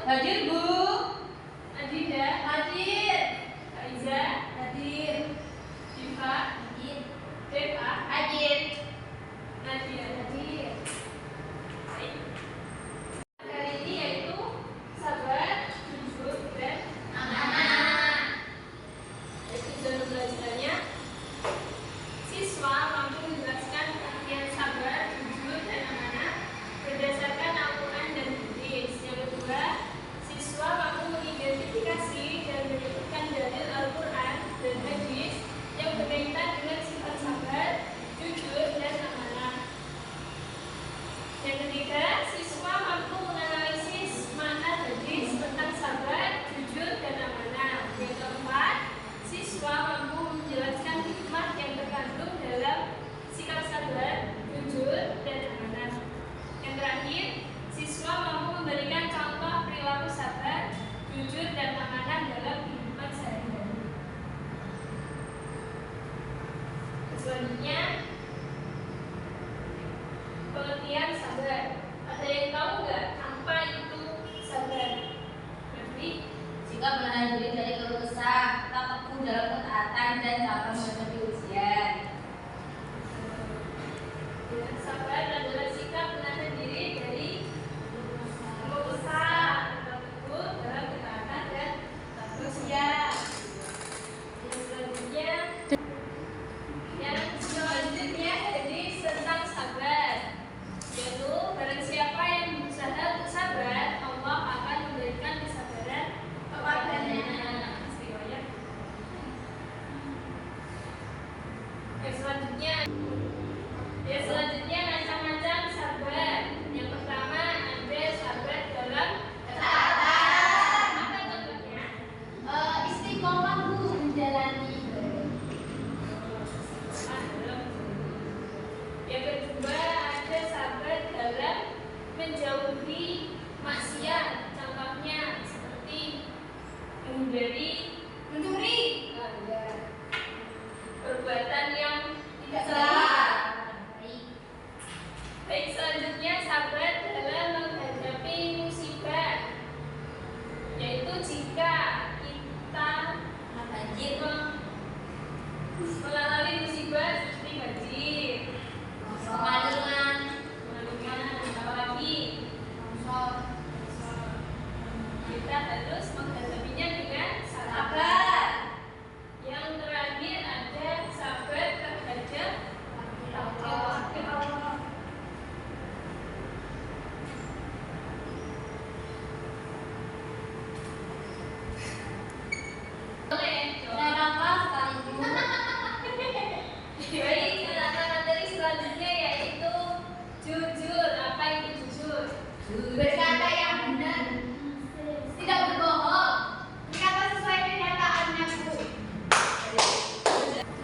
Hadir Bu. Adinda. Hadir. Aiza. Hadir. Diva. Hadir. Deva. Hadir. Nadia. Hadir. Baik. Kali ini yaitu sabar, jujur, dan Amanah. tujuan pembelajarannya siswa mampu menjelaskan pengertian sabar, jujur, dan amanah berdasarkan Al-Quran dan hadis. Yang kedua, siswa mampu mengidentifikasi dan menyebutkan dalil Al-Quran dan hadis yang berkaitan dengan sifat sabar, jujur, dan amanah. Yang ketiga, siswa mampu menganalisis makna hadis tentang sabar, jujur, dan amanah. Yang keempat, siswa mampu menjelaskan hikmah yang terkandung dalam sikap sabar, jujur, dan amanah. Yang terakhir, siswa mampu memberikan contoh perilaku sabar, jujur, dan amanah dalam kehidupan sehari-hari. Selanjutnya, pengertian sabar. Ada yang tahu nggak apa itu sabar? Berarti Sikap menahan diri dari keluh kesah, tetap teguh dalam ketaatan dan sabar menghadapi ujian. sabar adalah sikap menahan diri dari keluh kesah, tetap teguh dalam ketaatan dan ujian. Selanjutnya jadi tentang sabar, yaitu barang siapa yang berusaha untuk sabar, Allah akan memberikan kesabaran kepadanya. Riwayat. Selanjutnya macam-macam sabar. Yang pertama ada sabar dalam ketaatan. Apa contohnya? Istiqomah Bu menjalani ibadah. Yang kedua ada sabar dalam menjauhi maksiat. Contohnya seperti menghindari Mencuri. perbuatan yang tidak Salah. salah. Baik, selanjutnya sabar dalam menghadapi musibah, yaitu jika kita Banjir. mengalami musibah seperti banjir, Kemalangan. apalagi kita harus menghadapinya dengan sabar. Yang terakhir ada sabar terhadap takdir Allah. Naik kapal sekaligus. Baik, materi selanjutnya yaitu jujur. Apa itu jujur? Berkata yang benar, tidak berbohong, berkata sesuai kenyataannya Bu.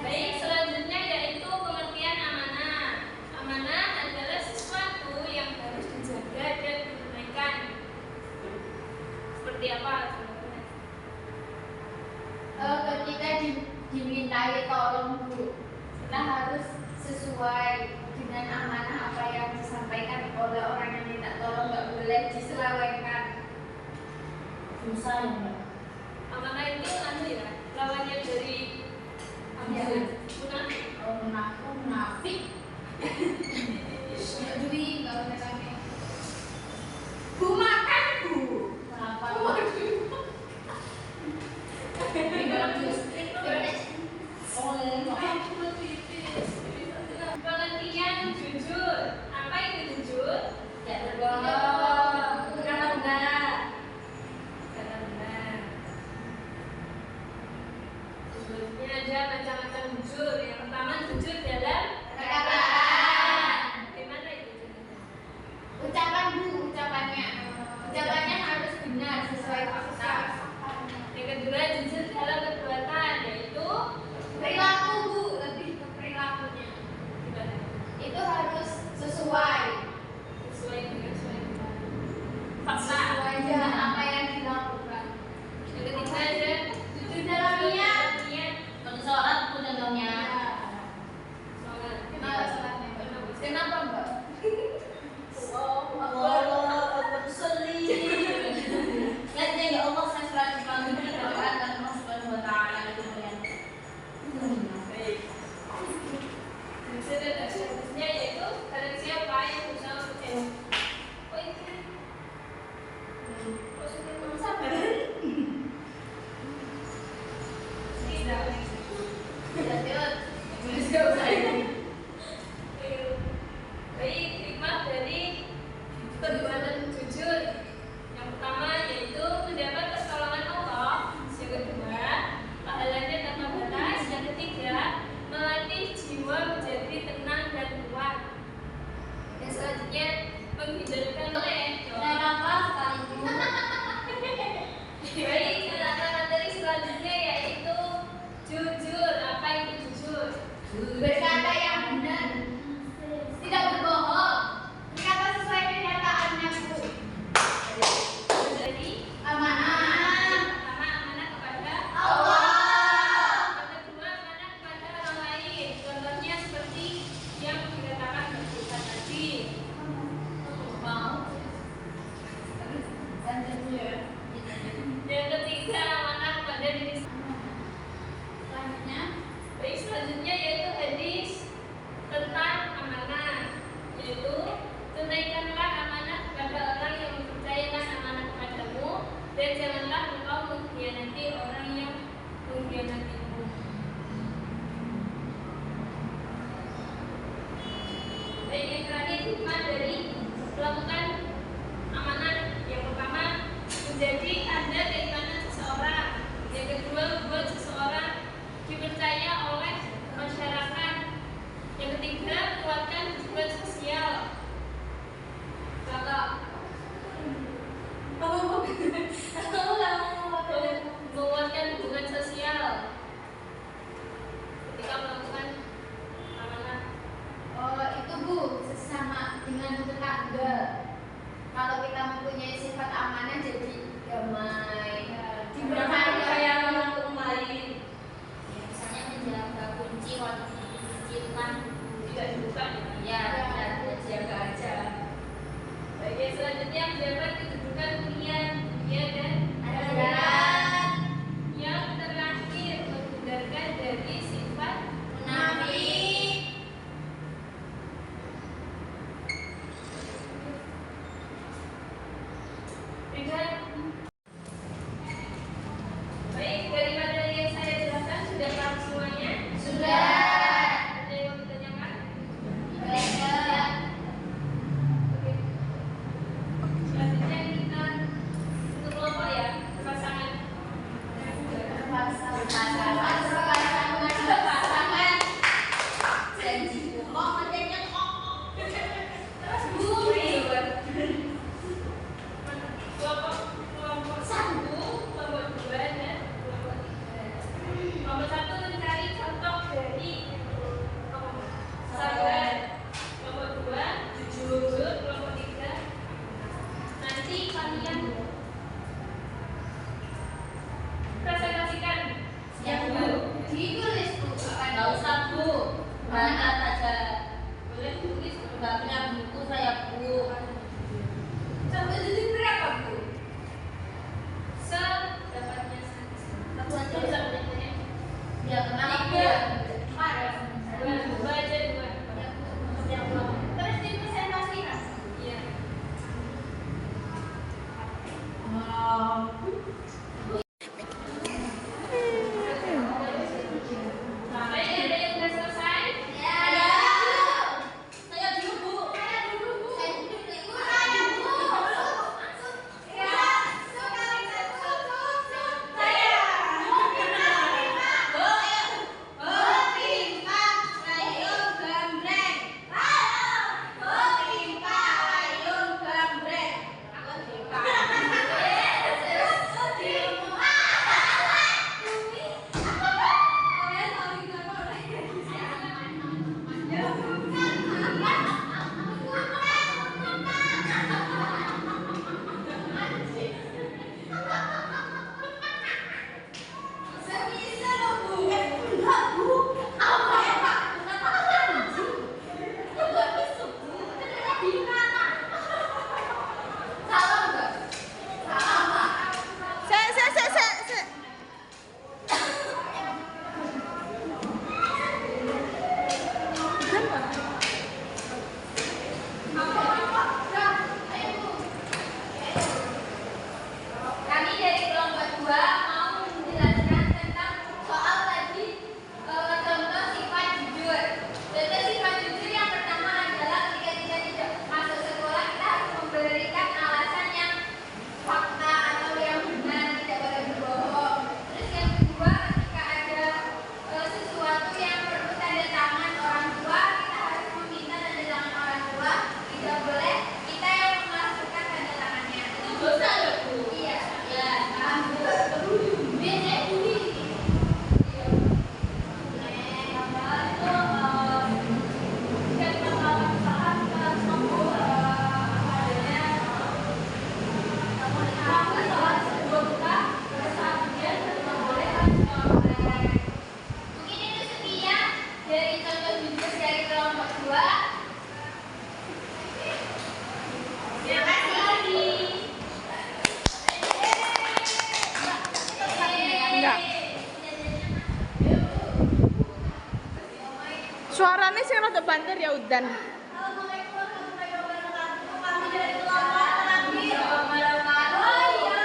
Baik, selanjutnya yaitu pengertian amanah. Amanah adalah sesuatu yang harus dijaga dan ditunaikan. Seperti apa? Ketika dimintai tolong Bu, kita harus sesuai dengan amanah apa yang disampaikan oleh orang yang minta tolong, nggak boleh diselewengkan. Susah ya Mbak. Amanah itu ya, lawannya dari Iya. munafik. Munafik. Nggak duit, nggak boleh pakai. Bu makan Bu. Kenapa? Pengertian jujur. Apa itu jujur? Tidak berbohong. Berkata benar. Berkata benar. Selanjutnya ada macam-macam jujur. Yang pertama jujur dalam Perkataan. bagaimana itu jujur? sifat amanah jadi damai. Diberikan kayak orang lain. Ya, misalnya menjaga kunci waktu kunci itu kan Tidak dibuka ya dan jaga aja. Oke, selanjutnya menjabat kedudukan dunia dan akhirat. yang terakhir menghindarkan dari sifat Munafik. dengan baik daripada yang saya jelaskan sudah paham semuanya. Sudah. Ada yang mau ditanyakan? Baiklah. Oke. Selanjutnya kita untuk kelompok ya, pasangan. Pasangan. Janji. Kok ngeceknya kok. Kelompok satu, kelompok dua, dan kelompok tiga. Kelompok satu mencari contoh dari sabar. Kelompok dua jujur. Kelompok tiga nanti kalian presentasikan. Siap, Bu. Ditulis Bu. Nggak usah, Bu. Banyak aja. Boleh tulis. Nggak punya buku saya, Bu. Sampai detik berapa Bu? Sedapatnya Satu aja. Tidak usah banyak-banyak. Ya, kenapa, Bu? Tiga. Empat. Dua aja dua. Siap, Bu. Terus dipresentasikan. Iya. Baik, ada yang sudah selesai? Ya. Saya dulu, Bu. Saya dulu Bu. Saya dulu, Bu. Saya Bu. Ya, sekali satu. Saya. Botimpa Rayung Gambreng. Botimpa Rayung Gambreng. Bisa loh Bu. Enggak Bu. Apa ya Pak? Enggak bisa Bu. Ternyata di mana? Salah enggak? Salah Pak. Se. Kami dari kelompok 2 mau menjelaskan tentang soal tadi contoh sifat jujur. Contoh sifat jujur yang pertama adalah ketika kita tidak masuk sekolah kita harus memberikan alasan yang fakta atau yang benar, tidak boleh berbohong. Terus yang kedua ketika ada sesuatu yang perlu tanda tangan orang tua kita harus meminta tanda tangan orang tua, tidak boleh kita yang memasukkan tanda tangannya. Itu dosa loh Bu. Iya. Ya, paham Bu. Biasanya budi. Iya. Gambar itu jika kita melakukan kesalahan kita harus tahu adanya kesalahan sebuah kita saat dia tidak boleh mungkin itu sekian dari contoh jujur dari kelompok 2. Terima kasih lagi. Enggak. Suaranya sing rada banter ya udan. Assalamualaikum warahmatullahi wabarakatuh. Kami dari kelompok terakhir. Oh iya.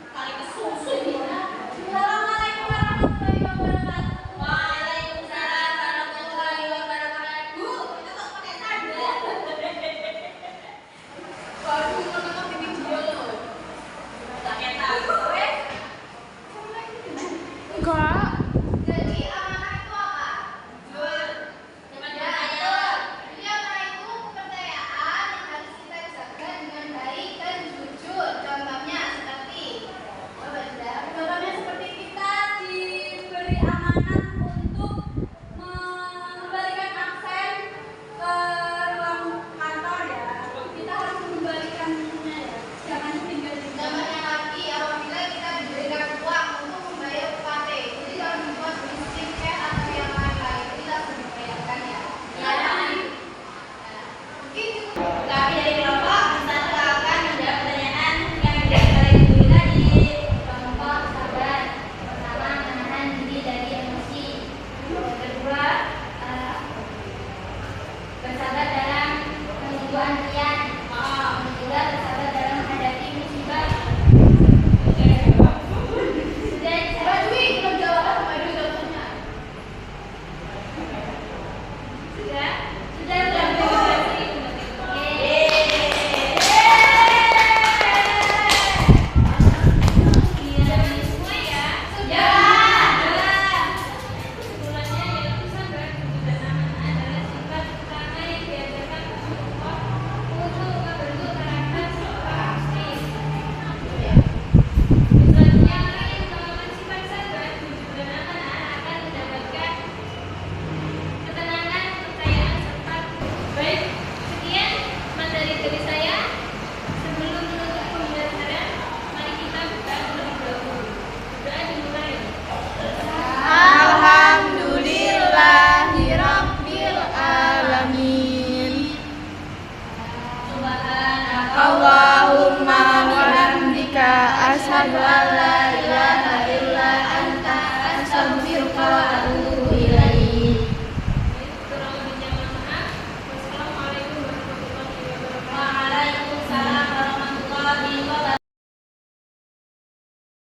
Kali kesusu ya. Assalamualaikum warahmatullahi wabarakatuh. Waalaikumsalam warahmatullahi wabarakatuh. Bu, itu kok pakai sadar? Baru nonton video loh. Pakai tahu. Enggak. Jadi amanah itu apa? Teman saya. Wallahu